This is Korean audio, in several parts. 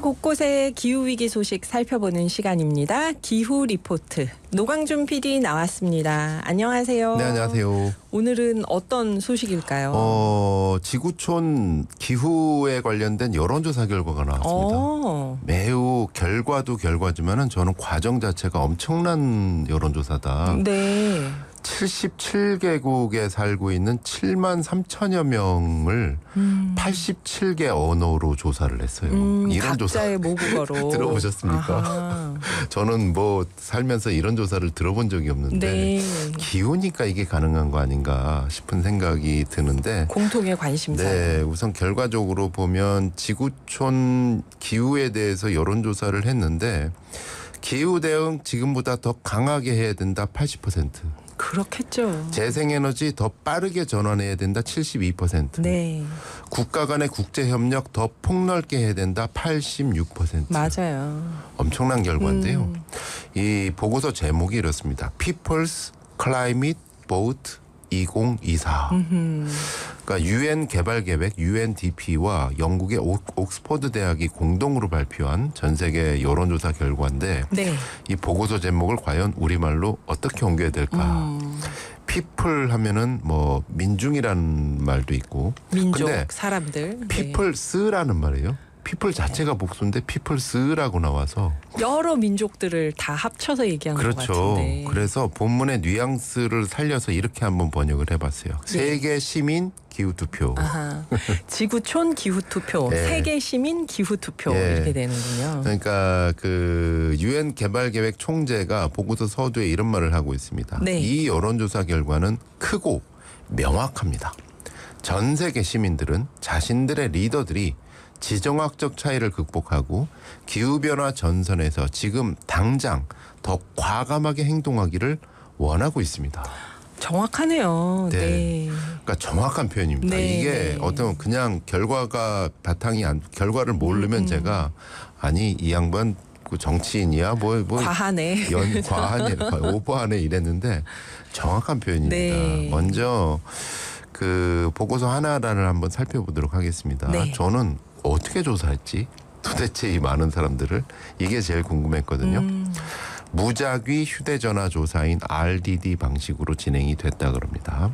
곳곳의 기후위기 소식 살펴보는 시간입니다. 기후 리포트. 노광준 PD 나왔습니다. 안녕하세요. 네, 안녕하세요. 오늘은 어떤 소식일까요? 지구촌 기후에 관련된 여론조사 결과가 나왔습니다. 매우 결과도 결과지만은 저는 과정 자체가 엄청난 여론조사다. 네. 77개국에 살고 있는 7만 3천여 명을 87개 언어로 조사를 했어요. 이런 각자의 조사 모국어로 들어보셨습니까? 아하. 저는 뭐 살면서 이런 조사를 들어본 적이 없는데 네. 기후니까 이게 가능한 거 아닌가 싶은 생각이 드는데 공통의 관심사. 네, 우선 결과적으로 보면 지구촌 기후에 대해서 여론조사를 했는데 기후 대응 지금보다 더 강하게 해야 된다 80%. 그렇겠죠. 재생에너지 더 빠르게 전환해야 된다 72%. 네. 국가 간의 국제협력 더 폭넓게 해야 된다 86%. 맞아요. 엄청난 결과인데요. 이 보고서 제목이 이렇습니다. People's Climate Vote 2024. 그러니까 UN 개발계획 UNDP와 영국의 옥스퍼드 대학이 공동으로 발표한 전 세계 여론조사 결과인데 네. 이 보고서 제목을 과연 우리말로 어떻게 옮겨야 될까? people 하면은 뭐 민중이라는 말도 있고 민족, 근데 사람들. people's라는 말이에요. people 자체가 복수인데 people's라고 나와서 여러 민족들을 다 합쳐서 얘기한 것 그렇죠. 같은데. 그래서 본문의 뉘앙스를 살려서 이렇게 한번 번역을 해봤어요. 세계 시민 기후 투표. 아하. 지구촌 기후 투표, 네. 세계 시민 기후 투표 네. 이렇게 되는군요. 그러니까 그 UN 개발계획 총재가 보고서 서두에 이런 말을 하고 있습니다. 네. 이 여론조사 결과는 크고 명확합니다. 전 세계 시민들은 자신들의 리더들이 지정학적 차이를 극복하고 기후변화 전선에서 지금 당장 더 과감하게 행동하기를 원하고 있습니다. 정확하네요. 네. 네. 그러니까 정확한 표현입니다. 네, 이게 네. 어떤 그냥 결과가 바탕이 결과를 모르면 제가 아니 이 양반 그 정치인이야 뭐 과하네. 과하네 오버하네 이랬는데 정확한 표현입니다. 네. 먼저 그 보고서 하나를 한번 살펴보도록 하겠습니다. 네. 저는 어떻게 조사했지? 도대체 이 많은 사람들을 이게 제일 궁금했거든요. 무작위 휴대전화 조사인 RDD 방식으로 진행이 됐다 그럽니다.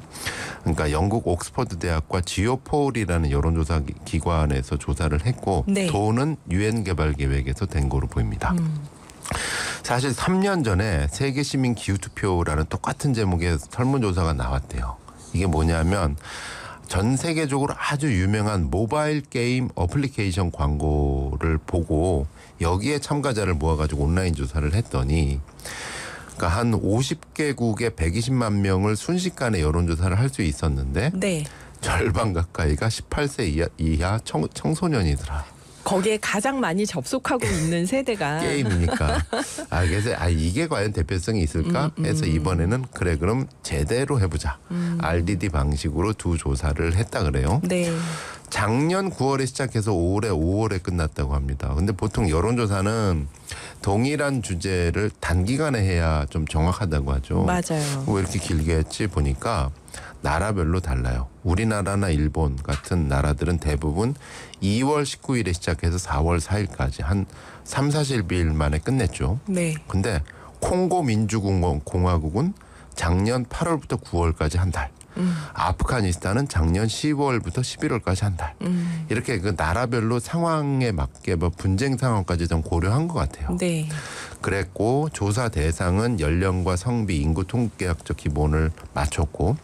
그러니까 영국 옥스퍼드 대학과 지오폴이라는 여론조사 기관에서 조사를 했고 네. 돈은 UN 개발 계획에서 된 거로 보입니다. 사실 3년 전에 세계 시민 기후 투표라는 똑같은 제목의 설문조사가 나왔대요. 이게 뭐냐면 전 세계적으로 아주 유명한 모바일 게임 어플리케이션 광고를 보고 여기에 참가자를 모아가지고 온라인 조사를 했더니 그러니까 한 50개국에 120만 명을 순식간에 여론조사를 할 수 있었는데 네. 절반 가까이가 18세 이하 청소년이더라. 거기에 가장 많이 접속하고 있는 세대가 게임이니까. 그래서 이게 과연 대표성이 있을까 해서 이번에는 그래 그럼 제대로 해보자. RDD 방식으로 두 조사를 했다 그래요. 네. 작년 9월에 시작해서 올해 5월에 끝났다고 합니다. 근데 보통 여론조사는 동일한 주제를 단기간에 해야 좀 정확하다고 하죠. 맞아요. 왜 이렇게 길게 했지 보니까 나라별로 달라요. 우리나라나 일본 같은 나라들은 대부분 2월 19일에 시작해서 4월 4일까지 한 3, 40일 만에 끝냈죠. 네. 근데 콩고 민주공화국은 작년 8월부터 9월까지 한 달. 아프가니스탄은 작년 10월부터 11월까지 한 달. 이렇게 그 나라별로 상황에 맞게 뭐 분쟁 상황까지 좀 고려한 것 같아요. 네. 그랬고 조사 대상은 연령과 성비, 인구 통계학적 기본을 맞췄고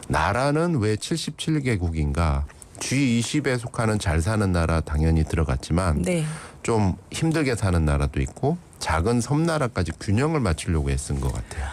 나라는 왜 77개국인가 G20에 속하는 잘 사는 나라 당연히 들어갔지만 네. 좀 힘들게 사는 나라도 있고 작은 섬나라까지 균형을 맞추려고 애쓴 것 같아요.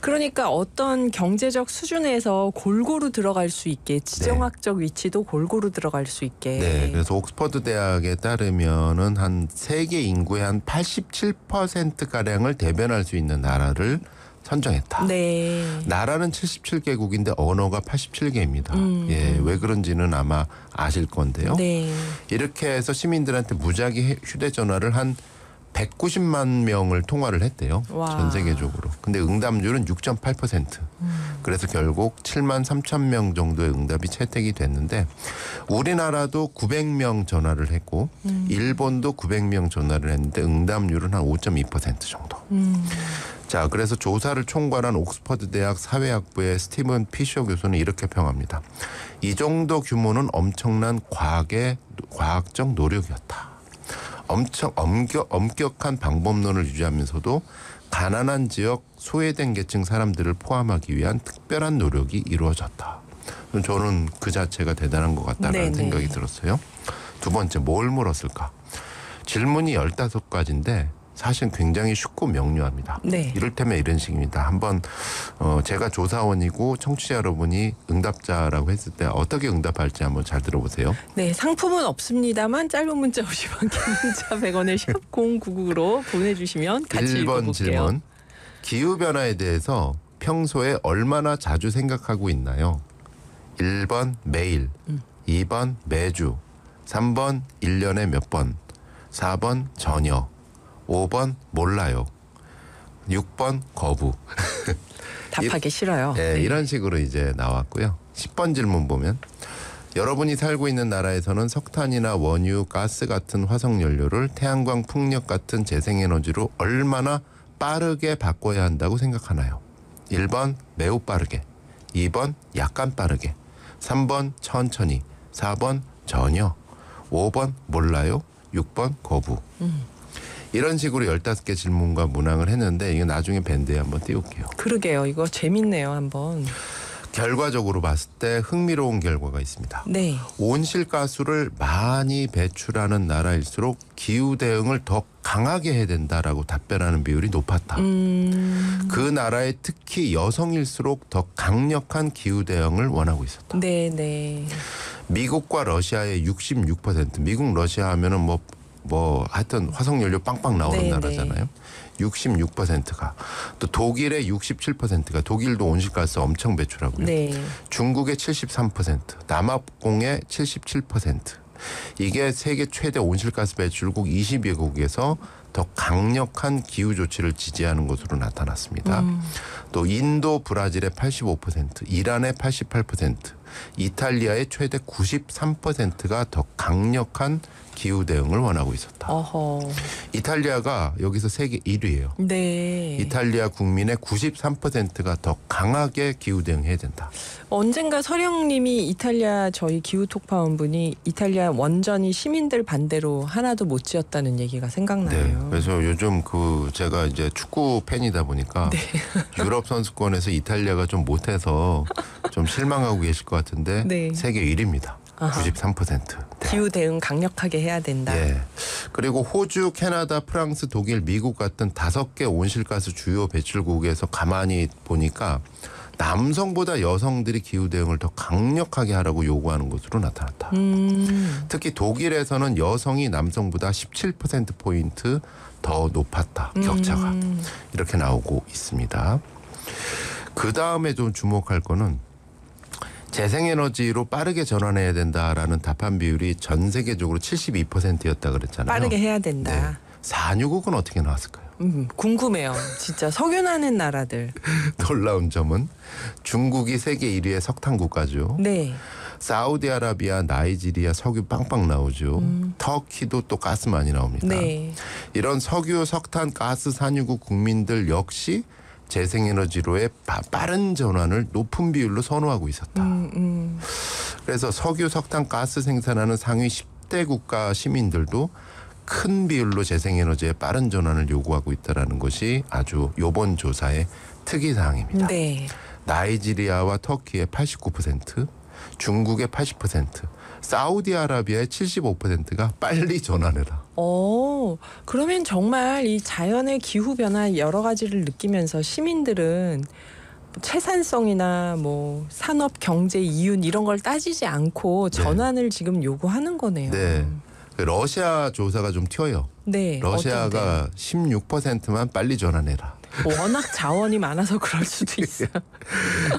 그러니까 어떤 경제적 수준에서 골고루 들어갈 수 있게 지정학적 위치도 골고루 들어갈 수 있게. 네, 그래서 옥스퍼드 대학에 따르면은 한 세계 인구의 한 87% 가량을 대변할 수 있는 나라를 선정했다. 네. 나라는 77개국인데 언어가 87개입니다. 예, 왜 그런지는 아마 아실 건데요. 네. 이렇게 해서 시민들한테 무작위 휴대전화를 한 190만 명을 통화를 했대요. 와. 전 세계적으로. 근데 응답률은 6.8%. 그래서 결국 7만 3천 명 정도의 응답이 채택이 됐는데 우리나라도 900명 전화를 했고 일본도 900명 전화를 했는데 응답률은 한 5.2% 정도. 자, 그래서 조사를 총괄한 옥스퍼드 대학 사회학부의 스티븐 피셔 교수는 이렇게 평합니다. 이 정도 규모는 엄청난 과학적 노력이었다. 엄청 엄격한 방법론을 유지하면서도 가난한 지역 소외된 계층 사람들을 포함하기 위한 특별한 노력이 이루어졌다. 저는 그 자체가 대단한 것 같다는 네네. 생각이 들었어요. 두 번째, 뭘 물었을까? 질문이 15가지인데 사실 굉장히 쉽고 명료합니다. 네. 이를테면 이런 식입니다. 한번 제가 조사원이고 청취자 여러분이 응답자라고 했을 때 어떻게 응답할지 한번 잘 들어보세요. 네, 상품은 없습니다만 짧은 문자 50원, 긴 문자 100원을 샵 0999로 보내주시면 같이 1번 읽어볼게요. 질문. 기후변화에 대해서 평소에 얼마나 자주 생각하고 있나요? 1번 매일, 2번 매주, 3번 1년에 몇 번, 4번 전혀, 5번 몰라요, 6번 거부. 답하기 싫어요. 네, 이런 식으로 이제 나왔고요. 10번 질문 보면 여러분이 살고 있는 나라에서는 석탄이나 원유, 가스 같은 화석연료를 태양광, 풍력 같은 재생에너지로 얼마나 빠르게 바꿔야 한다고 생각하나요? 1번 매우 빠르게, 2번 약간 빠르게, 3번 천천히, 4번 전혀, 5번 몰라요, 6번 거부. 이런 식으로 15개 질문과 문항을 했는데 이거 나중에 밴드에 한번 띄울게요. 그러게요. 이거 재밌네요. 한번. 결과적으로 봤을 때 흥미로운 결과가 있습니다. 네. 온실가스를 많이 배출하는 나라일수록 기후 대응을 더 강하게 해야 된다라고 답변하는 비율이 높았다. 그 나라의 특히 여성일수록 더 강력한 기후 대응을 원하고 있었다. 네, 네. 미국과 러시아의 66%, 미국 러시아 하면은 뭐 하여튼 화석연료 빵빵 나오는 네, 나라잖아요. 66%가 또 독일의 67%가 독일도 온실가스 엄청 배출하고요. 네. 중국의 73%, 남아공의 77%. 이게 세계 최대 온실가스 배출국 20여국에서 더 강력한 기후 조치를 지지하는 것으로 나타났습니다. 또 인도, 브라질의 85%, 이란의 88%, 이탈리아의 최대 93%가 더 강력한 기후 대응을 원하고 있었다. 어허. 이탈리아가 여기서 세계 1위예요. 네. 이탈리아 국민의 93%가 더 강하게 기후 대응해야 된다. 언젠가 서령님이 이탈리아 저희 기후톡파원분이 이탈리아 원전이 시민들 반대로 하나도 못 지었다는 얘기가 생각나요. 네. 그래서 요즘 제가 이제 축구 팬이다 보니까 유럽 선수권에서 이탈리아가 좀 못해서 좀 실망하고 계실 것 같은데 네. 세계 1위입니다. 아하. 93%. 네. 기후 대응 강력하게 해야 된다. 예. 그리고 호주, 캐나다, 프랑스, 독일, 미국 같은 5개 온실가스 주요 배출국에서 가만히 보니까 남성보다 여성들이 기후 대응을 더 강력하게 하라고 요구하는 것으로 나타났다. 특히 독일에서는 여성이 남성보다 17%포인트 더 높았다. 격차가. 이렇게 나오고 있습니다. 그 다음에 좀 주목할 거는 재생에너지로 빠르게 전환해야 된다라는 답한 비율이 전 세계적으로 72%였다 그랬잖아요. 빠르게 해야 된다. 4개국은 어떻게 나왔을까요? 궁금해요. 진짜 석유나는 나라들. 놀라운 점은 중국이 세계 1위의 석탄 국가죠. 네. 사우디아라비아, 나이지리아 석유 빵빵 나오죠. 터키도 또 가스 많이 나옵니다. 네. 이런 석유, 석탄, 가스 산유국 국민들 역시 재생에너지로의 빠른 전환을 높은 비율로 선호하고 있었다. 그래서 석유, 석탄, 가스 생산하는 상위 10대 국가 시민들도 큰 비율로 재생에너지의 빠른 전환을 요구하고 있다는 것이 아주 이번 조사의 특이사항입니다. 네. 나이지리아와 터키의 89%, 중국의 80%, 사우디아라비아의 75%가 빨리 전환해라. 그러면 정말 이 자연의 기후 변화 여러 가지를 느끼면서 시민들은 채산성이나 뭐 산업 경제 이윤 이런 걸 따지지 않고 전환을 지금 요구하는 거네요. 네. 러시아 조사가 좀 튀어요. 네. 러시아가 어떤데요? 16%만 빨리 전환해라. 워낙 자원이 많아서 그럴 수도 있어요.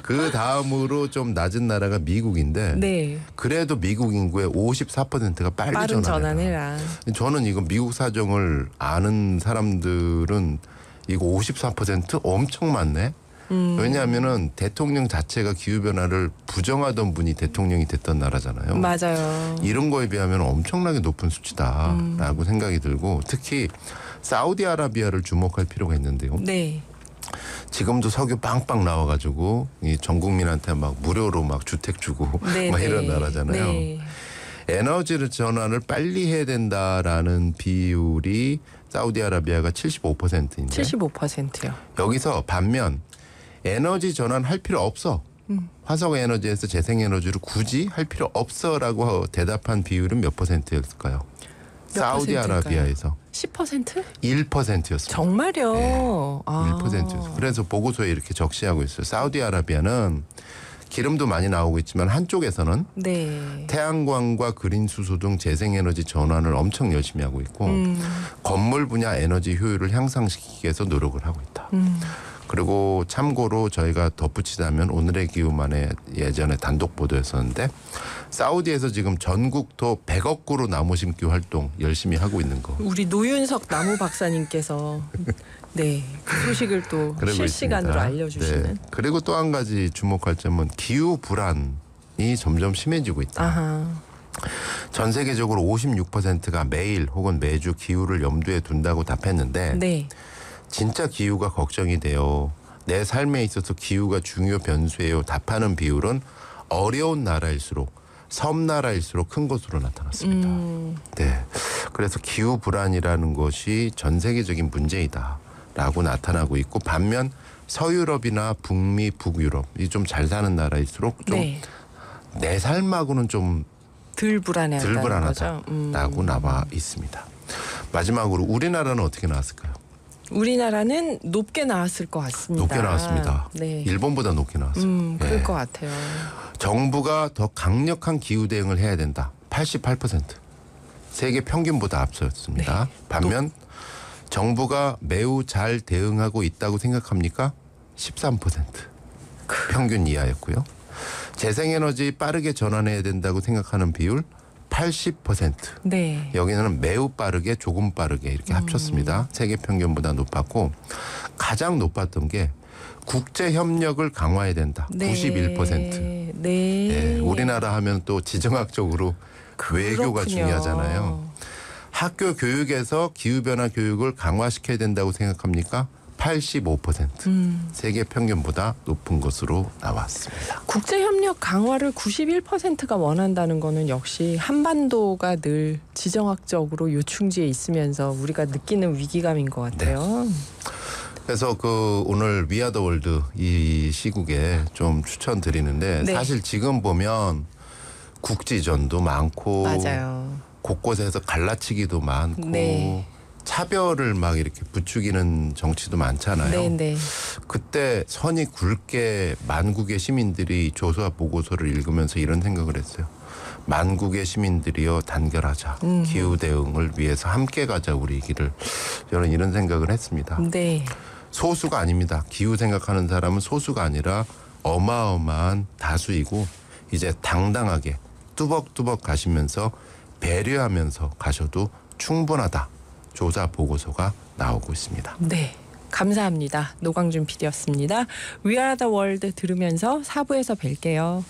그 다음으로 좀 낮은 나라가 미국인데 네. 그래도 미국 인구의 54%가 빨리 빠른 전환해라. 전환해라. 저는 이거 미국 사정을 아는 사람들은 이거 54% 엄청 많네. 왜냐하면은 대통령 자체가 기후 변화를 부정하던 분이 대통령이 됐던 나라잖아요. 맞아요. 이런 거에 비하면 엄청나게 높은 수치다라고 생각이 들고 특히 사우디아라비아를 주목할 필요가 있는데요. 네. 지금도 석유 빵빵 나와가지고 이 전 국민한테 막 무료로 막 주택 주고 네, 막 이런 네. 나라잖아요. 네. 에너지 전환을 빨리 해야 된다라는 비율이 사우디아라비아가 75%인데 75%요. 여기서 반면 에너지 전환할 필요 없어. 화석 에너지에서 재생 에너지를 굳이 할 필요 없어라고 대답한 비율은 몇 %였을까요? 사우디아라비아에서 10%? 1%였습니다. 정말요? 네, 아. 1%였어요. 그래서 보고서에 이렇게 적시하고 있어요. 사우디아라비아는 기름도 많이 나오고 있지만 한쪽에서는 네. 태양광과 그린 수소 등 재생에너지 전환을 엄청 열심히 하고 있고 건물 분야 에너지 효율을 향상시키기 위해서 노력을 하고 있다. 그리고 참고로 저희가 덧붙이자면 오늘의 기후만에 예전에 단독 보도였었는데 사우디에서 지금 전국토 100억 그루 나무 심기 활동 열심히 하고 있는 거. 우리 노윤석 나무 박사님께서 네, 그 소식을 또 그러고 실시간으로 있습니다. 알려주시는. 네. 그리고 또 한 가지 주목할 점은 기후 불안이 점점 심해지고 있다. 아하. 전 세계적으로 56%가 매일 혹은 매주 기후를 염두에 둔다고 답했는데 네. 진짜 기후가 걱정이 돼요. 내 삶에 있어서 기후가 중요 변수예요. 답하는 비율은 어려운 나라일수록 섬나라일수록 큰 것으로 나타났습니다. 네, 그래서 기후 불안이라는 것이 전 세계적인 문제이다라고 나타나고 있고 반면 서유럽이나 북미, 북유럽이 좀 잘 사는 나라일수록 좀 내 삶하고는 좀 덜 불안해한다는 거죠. 불안하다라고 나와 있습니다. 마지막으로 우리나라는 어떻게 나왔을까요? 우리나라는 높게 나왔을 것 같습니다. 높게 나왔습니다. 네. 일본보다 높게 나왔어요. 그럴 네. 것 같아요. 정부가 더 강력한 기후 대응을 해야 된다. 88%. 세계 평균보다 앞섰습니다. 네. 반면 정부가 매우 잘 대응하고 있다고 생각합니까? 13%. 평균 이하였고요. 재생에너지 빠르게 전환해야 된다고 생각하는 비율 80%. 네. 여기는 매우 빠르게 조금 빠르게 이렇게 합쳤습니다. 세계 평균보다 높았고 가장 높았던 게 국제 협력을 강화해야 된다. 네. 91%. 네. 네, 우리나라 하면 또 지정학적으로 외교가 그렇군요. 중요하잖아요. 학교 교육에서 기후변화 교육을 강화시켜야 된다고 생각합니까? 85%. 세계 평균보다 높은 것으로 나왔습니다. 국제협력 강화를 91%가 원한다는 거는 역시 한반도가 늘 지정학적으로 요충지에 있으면서 우리가 느끼는 위기감인 것 같아요. 그래서 그 오늘 위아더 월드 이 시국에 좀 추천드리는데 네. 사실 지금 보면 국지전도 많고 맞아요. 곳곳에서 갈라치기도 많고 네. 차별을 막 이렇게 부추기는 정치도 많잖아요. 네네. 그때 선이 굵게 만국의 시민들이 조사 보고서를 읽으면서 이런 생각을 했어요. 만국의 시민들이여 단결하자. 기후 대응을 위해서 함께 가자 우리 길을. 저는 이런 생각을 했습니다. 네. 소수가 아닙니다. 기후 생각하는 사람은 소수가 아니라 어마어마한 다수이고 이제 당당하게 뚜벅뚜벅 가시면서 배려하면서 가셔도 충분하다. 조사 보고서가 나오고 있습니다. 네. 감사합니다. 노광준 PD였습니다. We are the world 들으면서 4부에서 뵐게요.